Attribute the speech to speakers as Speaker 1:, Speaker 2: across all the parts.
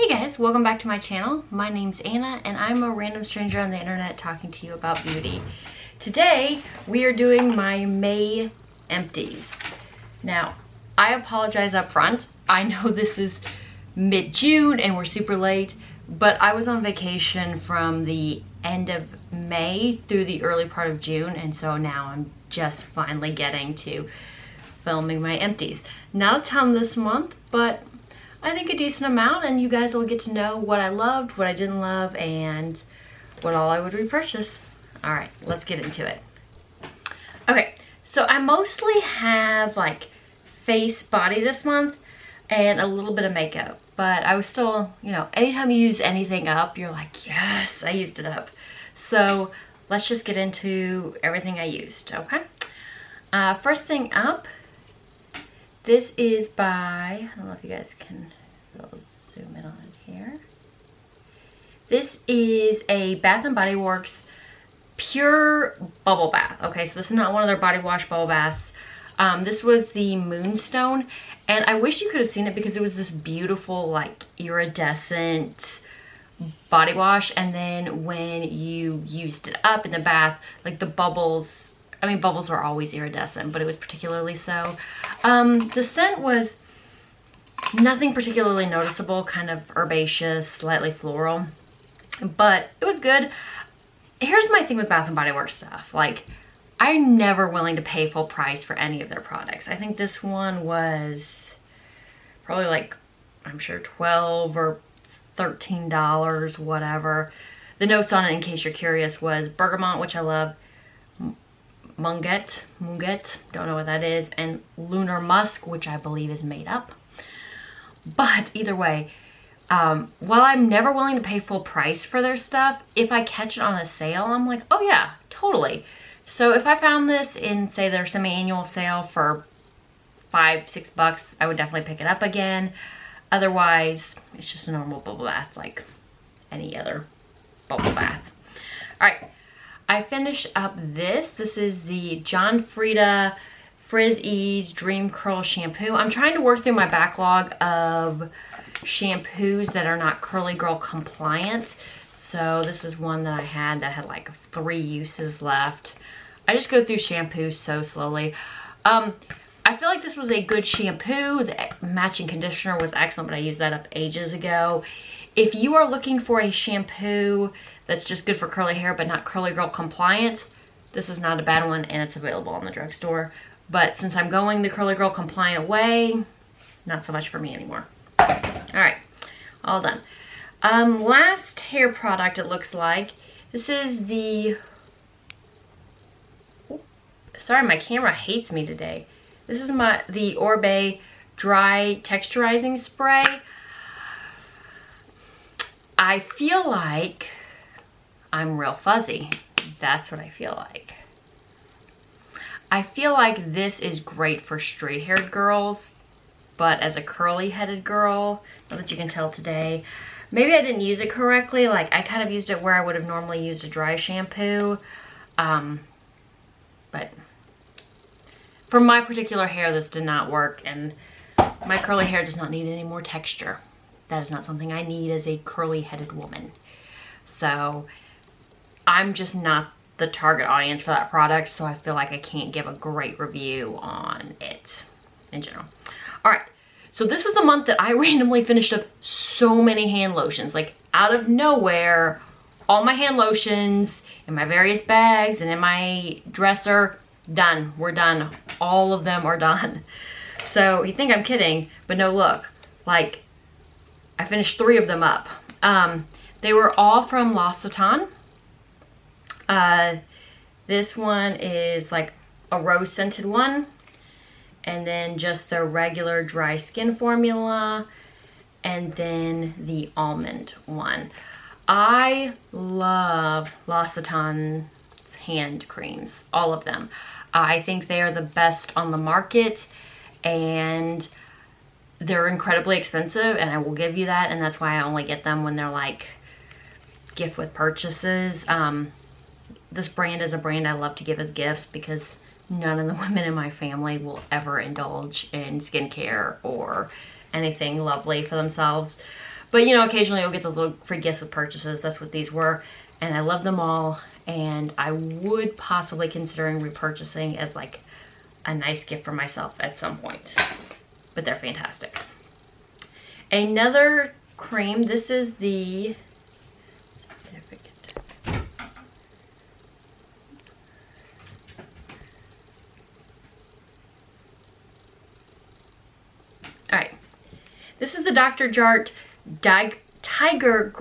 Speaker 1: Hey guys, welcome back to my channel. My name's Anna and I'm a random stranger on the internet talking to you about beauty. Today we are doing my May empties. Now, I apologize up front. I know this is mid-June and we're super late, but I was on vacation from the end of May through the early part of June, and so now I'm just finally getting to filming my empties. Not a ton this month, but I think a decent amount, and you guys will get to know what I loved, what I didn't love, and what all I would repurchase. All right, let's get into it. Okay, so I mostly have like face, body this month and a little bit of makeup, but I was still, you know, anytime you use anything up, you're like, yes, I used it up. So let's just get into everything I used, okay? First thing up, this is by, I don't know if you guys can zoom in on it here. This is a Bath & Body Works Pure Bubble Bath. Okay, so this is not one of their body wash bubble baths. This was the Moonstone, and I wish you could have seen it because it was this beautiful, like, iridescent body wash, and then when you used it up in the bath, like the bubbles, I mean, bubbles are always iridescent, but it was particularly so. The scent was nothing particularly noticeable, kind of herbaceous, slightly floral, but it was good. Here's my thing with Bath & Body Works stuff. Like, I'm never willing to pay full price for any of their products. I think this one was probably like, I'm sure $12 or $13, whatever. The notes on it, in case you're curious, was bergamot, which I love, Munget, don't know what that is, and lunar musk, which I believe is made up. But either way, while I'm never willing to pay full price for their stuff, if I catch it on a sale, I'm like, oh yeah, totally. So if I found this in, say, their semi-annual sale for $5-6, I would definitely pick it up again. Otherwise, it's just a normal bubble bath like any other bubble bath. All right. I finished up this. This is the John Frieda Frizz Ease Dream Curl Shampoo. I'm trying to work through my backlog of shampoos that are not Curly Girl compliant. So this is one that I had that had like 3 uses left. I just go through shampoos so slowly. I feel like this was a good shampoo. The matching conditioner was excellent, but I used that up ages ago. If you are looking for a shampoo that's just good for curly hair but not Curly Girl compliant, this is not a bad one, and it's available in the drugstore. But since I'm going the Curly Girl compliant way, not so much for me anymore. All right, all done. Last hair product, it looks like. This is the, sorry, my camera hates me today. This is the Orbe Dry Texturizing Spray. I feel like I'm real fuzzy. That's what I feel like. I feel like this is great for straight-haired girls, but as a curly-headed girl, not that you can tell today, maybe I didn't use it correctly. Like, I kind of used it where I would have normally used a dry shampoo. But for my particular hair, this did not work, and my curly hair does not need any more texture. That is not something I need as a curly-headed woman. So I'm just not the target audience for that product, so I feel like I can't give a great review on it in general. All right, so this was the month that I randomly finished up so many hand lotions. Like, out of nowhere, all my hand lotions in my various bags and in my dresser, done. We're done. All of them are done. So you think I'm kidding, but no, look, like, I finished 3 of them up. They were all from L'Occitane. This one is like a rose scented one, and then just the regular dry skin formula, and then the almond one. I love L'Occitane's hand creams, all of them. I think they are the best on the market, and they're incredibly expensive, and I will give you that, and that's why I only get them when they're like gift with purchases. This brand is a brand I love to give as gifts because none of the women in my family will ever indulge in skincare or anything lovely for themselves. But you know, occasionally you'll get those little free gifts with purchases. That's what these were. And I love them all. And I would possibly considering repurchasing as like a nice gift for myself at some point. But they're fantastic. Another cream. This is the... Alright, this is the Dr. Jart Tiger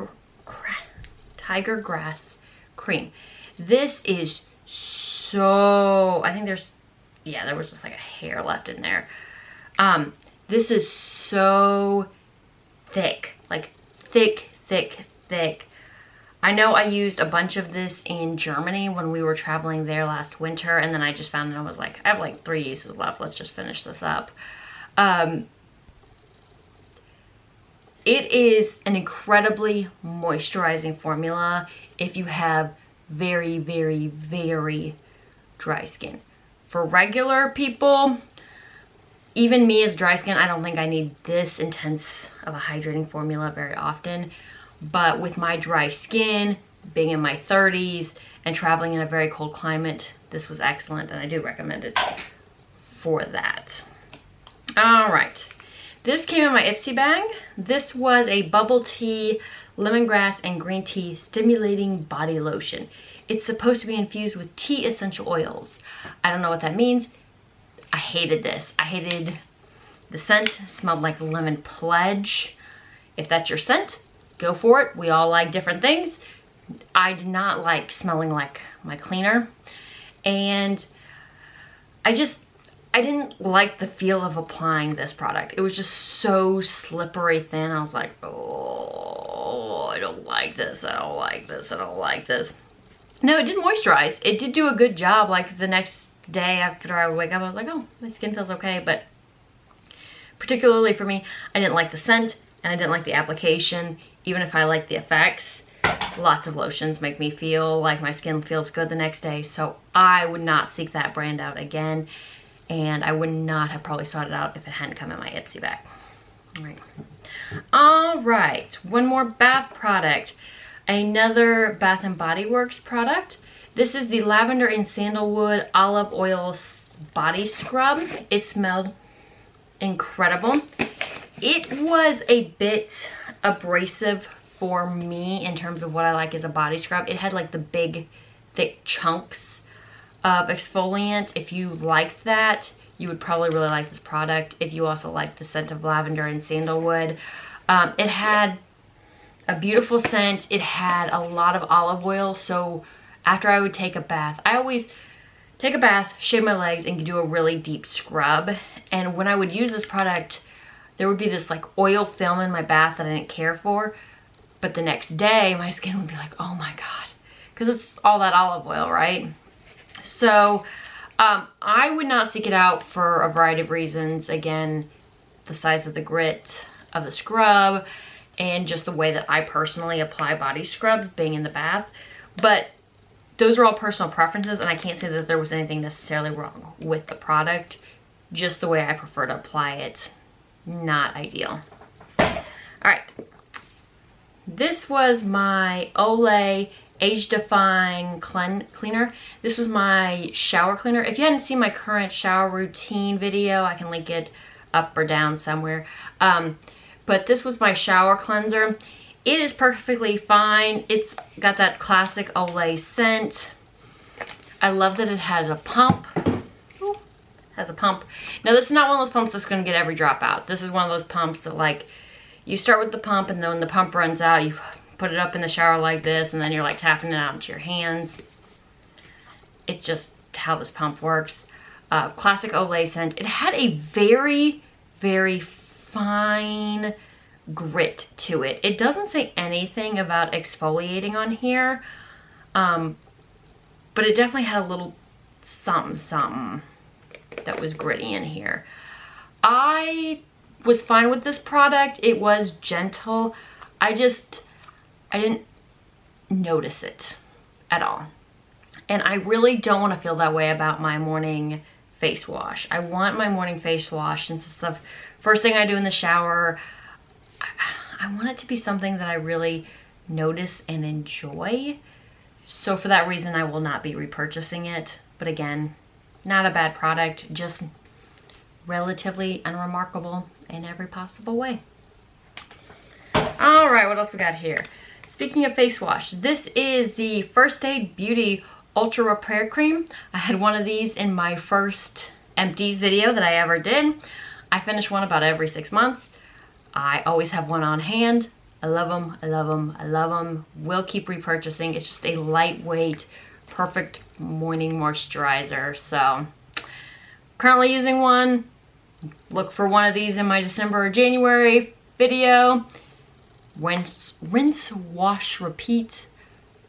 Speaker 1: Grass Cream. This is so, I think there's, yeah, there was just like a hair left in there. This is so thick, like thick. I know I used a bunch of this in Germany when we were traveling there last winter, and then I just found it and I was like, I have like 3 uses left, let's just finish this up. It is an incredibly moisturizing formula if you have very dry skin. For regular people, even me as dry skin, I don't think I need this intense of a hydrating formula very often. But with my dry skin, being in my 30s, and traveling in a very cold climate, this was excellent, and I do recommend it for that. All right. This came in my Ipsy bag. This was a bubble tea, lemongrass, and green tea stimulating body lotion. It's supposed to be infused with tea essential oils. I don't know what that means. I hated this. I hated the scent. It smelled like lemon pledge. If that's your scent, go for it. We all like different things. I did not like smelling like my cleaner. And I didn't like the feel of applying this product. It was just so slippery thin. I was like, oh, I don't like this. I don't like this. I don't like this. No, it did moisturize. It did do a good job. Like the next day after I would wake up, I was like, oh, my skin feels okay. But particularly for me, I didn't like the scent and I didn't like the application. Even if I like the effects, lots of lotions make me feel like my skin feels good the next day. So I would not seek that brand out again. And I would not have probably sought it out if it hadn't come in my Ipsy bag. All right, one more bath product. Another Bath & Body Works product. This is the Lavender and Sandalwood Olive Oil Body Scrub. It smelled incredible. It was a bit abrasive for me in terms of what I like as a body scrub. It had like the big, thick chunks of exfoliant. If you liked that, you would probably really like this product. If you also like the scent of lavender and sandalwood, it had a beautiful scent. It had a lot of olive oil. So after I would take a bath, I always take a bath, shave my legs, and do a really deep scrub. And when I would use this product, there would be this like oil film in my bath that I didn't care for. But the next day, my skin would be like, oh my God, because it's all that olive oil, right? So I would not seek it out for a variety of reasons. Again, the size of the grit of the scrub and just the way that I personally apply body scrubs being in the bath. But those are all personal preferences, and I can't say that there was anything necessarily wrong with the product. Just the way I prefer to apply it. Not ideal. All right. This was my Olay Age Defying Cleaner. This was my shower cleaner. If you hadn't seen my current shower routine video, I can link it up or down somewhere. But this was my shower cleanser. It is perfectly fine. It's got that classic Olay scent. I love that it has a pump. Ooh, has a pump. Now this is not one of those pumps that's going to get every drop out. This is one of those pumps that like you start with the pump, and then when the pump runs out, you put it up in the shower like this, and then you're like tapping it out into your hands. It's just how this pump works. Classic Olay scent. It had a very fine grit to it. It doesn't say anything about exfoliating on here, but it definitely had a little something that was gritty in here. I was fine with this product. It was gentle. I didn't notice it at all. And I really don't want to feel that way about my morning face wash. I want my morning face wash, since it's the first thing I do in the shower. I want it to be something that I really notice and enjoy. So for that reason, I will not be repurchasing it. But again, not a bad product, just relatively unremarkable in every possible way. All right, what else we got here? Speaking of face wash, this is the First Aid Beauty Ultra Repair Cream. I had one of these in my first Empties video that I ever did. I finish one about every 6 months. I always have one on hand. I love them, I love them, I love them. Will keep repurchasing. It's just a lightweight, perfect morning moisturizer. So, currently using one. Look for one of these in my December or January video. Rinse, wash, repeat.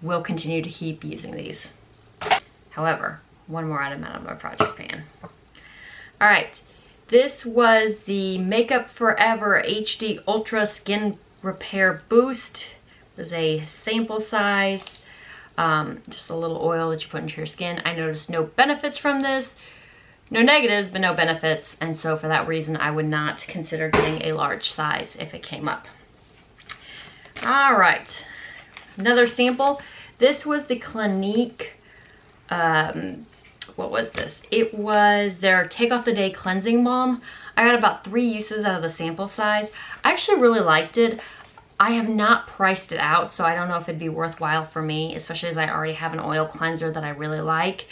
Speaker 1: Will continue to keep using these. However, one more item out of my project pan. All right, this was the Makeup Forever HD Ultra Skin Repair Boost. It was a sample size, just a little oil that you put into your skin. I noticed no benefits from this, no negatives, but no benefits. And so for that reason, I would not consider getting a large size if it came up. All right, another sample. This was the Clinique, what was this? It was their Take Off the Day Cleansing Balm. I got about 3 uses out of the sample size. I actually really liked it. I have not priced it out, so I don't know if it'd be worthwhile for me, especially as I already have an oil cleanser that I really like.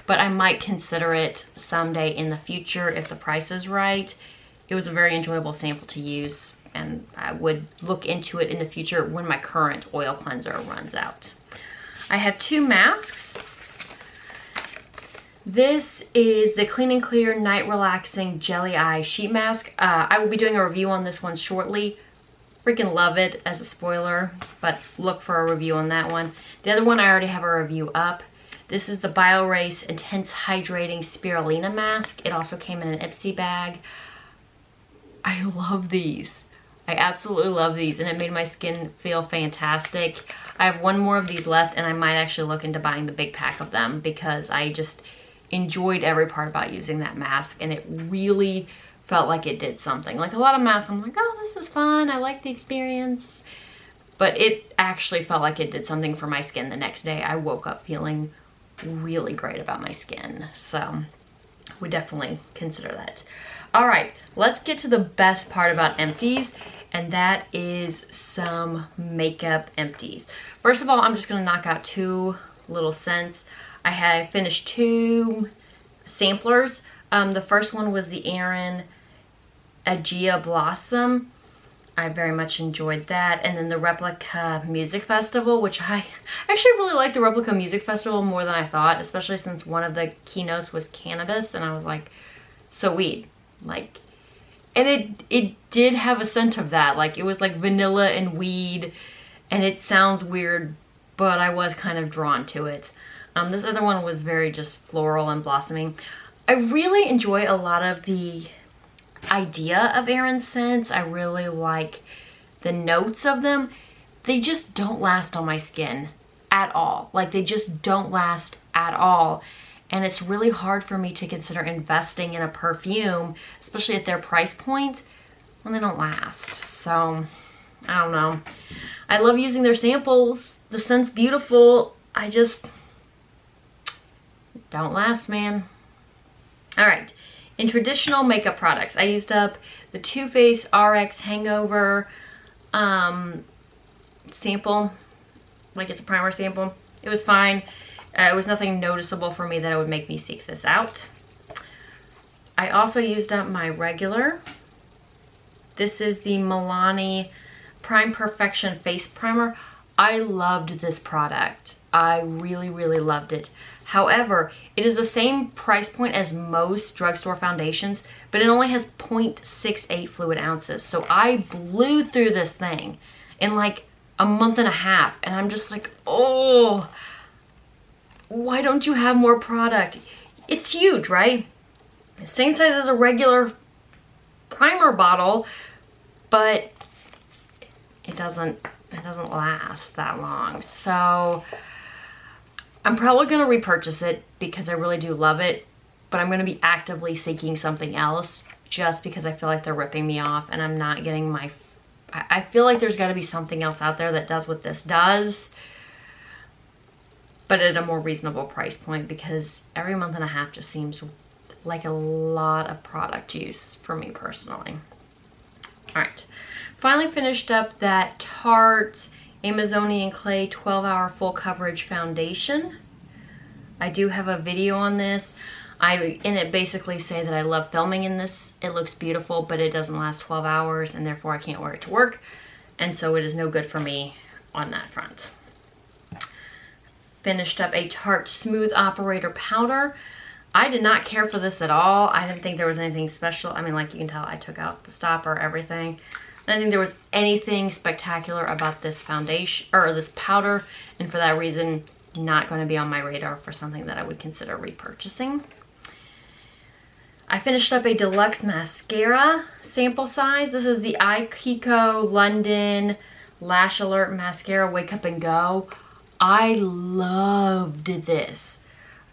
Speaker 1: But I might consider it someday in the future if the price is right. It was a very enjoyable sample to use, and I would look into it in the future when my current oil cleanser runs out. I have 2 masks. This is the Clean & Clear Night Relaxing Jelly Eye Sheet Mask. I will be doing a review on this one shortly. Freaking love it as a spoiler, but look for a review on that one. The other one I already have a review up. This is the BioRace Intense Hydrating Spirulina Mask. It also came in an Ipsy bag. I love these. I absolutely love these, and it made my skin feel fantastic. I have 1 more of these left, and I might actually look into buying the big pack of them because I just enjoyed every part about using that mask, and it really felt like it did something. Like a lot of masks, I'm like, oh, this is fun, I like the experience. But it actually felt like it did something for my skin the next day. I woke up feeling really great about my skin. So, we definitely consider that. All right, let's get to the best part about Empties, and that is some makeup empties. First of all, I'm just gonna knock out 2 little scents. I had finished 2 samplers. The first one was the Erin Aegea Blossom. I very much enjoyed that. And then the Replica Music Festival, which I actually really like the Replica Music Festival more than I thought, especially since one of the keynotes was cannabis, and I was like, so weed. Like, and it did have a scent of that. Like, it was like vanilla and weed, and it sounds weird, but I was kind of drawn to it. This other one was very just floral and blossoming. I really enjoy a lot of the idea of Erin's scents. I really like the notes of them. They just don't last on my skin at all. Like, they just don't last at all. And it's really hard for me to consider investing in a perfume, especially at their price point, when they don't last. So, I don't know. I love using their samples. The scent's beautiful. I just don't last, man. All right. In traditional makeup products, I used up the Too Faced RX Hangover sample. Like, it's a primer sample. It was fine. It was nothing noticeable for me that it would make me seek this out. I also used up my regular. This is the Milani Prime Perfection Face Primer. I loved this product. I really, really loved it. However, it is the same price point as most drugstore foundations, but it only has 0.68 fluid ounces. So I blew through this thing in like a month and a half, and I'm just like, oh, why don't you have more product? It's huge, right? Same size as a regular primer bottle, but it doesn't last that long. So I'm probably gonna repurchase it because I really do love it, but I'm gonna be actively seeking something else just because I feel like they're ripping me off and I'm not getting my I feel like there's got to be something else out there that does what this does, but at a more reasonable price point, because every month and a half just seems like a lot of product use for me personally. All right, finally finished up that Tarte Amazonian Clay 12-Hour Full Coverage Foundation. I do have a video on this. I in it basically say that I love filming in this. It looks beautiful, but it doesn't last 12 hours, and therefore I can't wear it to work, and so it is no good for me on that front. Finished up a Tarte Smooth Operator Powder. I did not care for this at all. I didn't think there was anything special. I mean, like you can tell, I took out the stopper, everything. I didn't think there was anything spectacular about this foundation, or this powder, and for that reason, not going to be on my radar for something that I would consider repurchasing. I finished up a deluxe mascara sample size. This is the Kiko London Lash Alert Mascara Wake Up and Go. I loved this.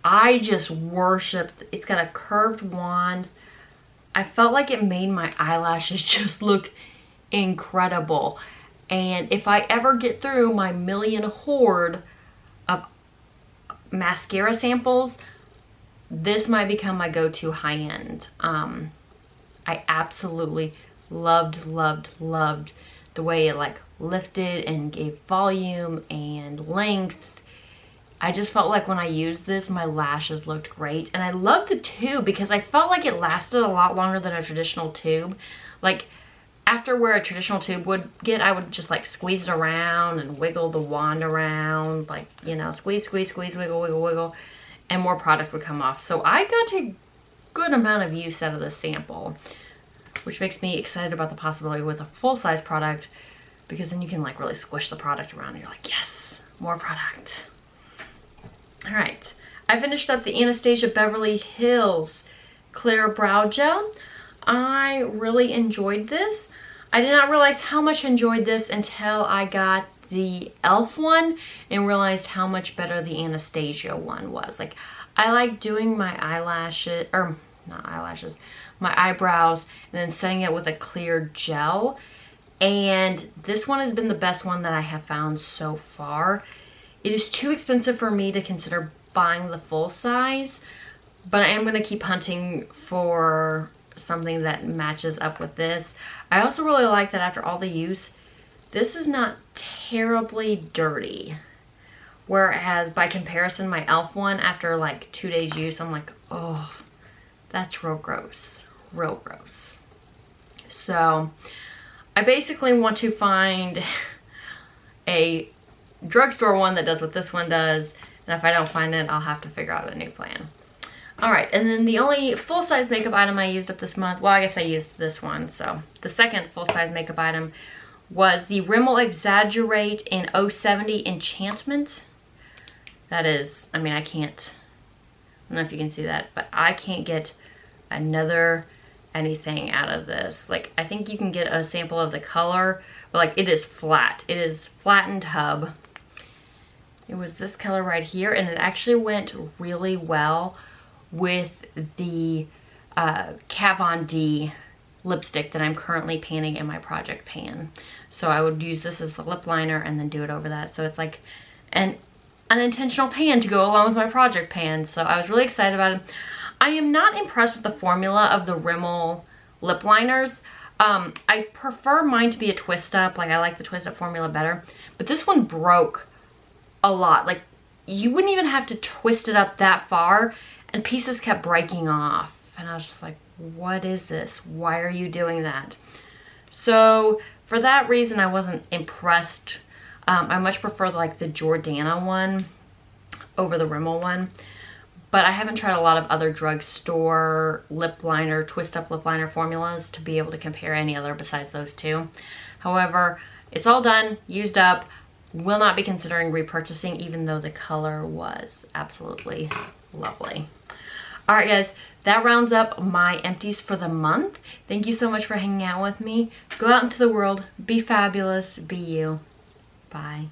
Speaker 1: I just worshipped. It's got a curved wand. I felt like it made my eyelashes just look incredible. And if I ever get through my million hoard of mascara samples, this might become my go-to high-end. I absolutely loved the way it like lifted and gave volume and length. I just felt like when I used this, my lashes looked great. And I love the tube because I felt like it lasted a lot longer than a traditional tube. Like after where a traditional tube would get, I would just like squeeze it around and wiggle the wand around, like, you know, squeeze, wiggle, and more product would come off. So I got a good amount of use out of this sample, which makes me excited about the possibility with a full-size product, because then you can like really squish the product around and you're like, yes, more product. All right, I finished up the Anastasia Beverly Hills Clear Brow Gel. I really enjoyed this. I did not realize how much I enjoyed this until I got the e.l.f. one and realized how much better the Anastasia one was. Like, I like doing my eyelashes, or not eyelashes, my eyebrows, and then setting it with a clear gel. And this one has been the best one that I have found so far. It is too expensive for me to consider buying the full size, but I am going to keep hunting for something that matches up with this. I also really like that after all the use, this is not terribly dirty. Whereas by comparison, my e.l.f. one, after like 2 days use, I'm like, oh, that's real gross, real gross. So I basically want to find a drugstore one that does what this one does. And if I don't find it, I'll have to figure out a new plan. All right, and then the only full-size makeup item I used up this month, well, I guess I used this one. So the second full-size makeup item was the Rimmel Exaggerate in 070 Enchantment. That is, I mean, I don't know if you can see that, but I can't get another anything out of this. Like, I think you can get a sample of the color, but like it is flat. It is flattened hub. It was this color right here, and it actually went really well with the Kat Von D lipstick that I'm currently panning in my project pan. So I would use this as the lip liner and then do it over that. So it's like an unintentional pan to go along with my project pan. So I was really excited about it. I am not impressed with the formula of the Rimmel lip liners. I prefer mine to be a twist up. Like, I like the twist up formula better. But this one broke a lot. Like, you wouldn't even have to twist it up that far, and pieces kept breaking off. And I was just like, what is this? Why are you doing that? So for that reason, I wasn't impressed. I much prefer like the Jordana one over the Rimmel one. But I haven't tried a lot of other drugstore lip liner, twist up lip liner formulas to be able to compare any other besides those two. However, it's all done, used up. Will not be considering repurchasing, even though the color was absolutely lovely. All right, guys, that rounds up my empties for the month. Thank you so much for hanging out with me. Go out into the world, be fabulous, be you. Bye.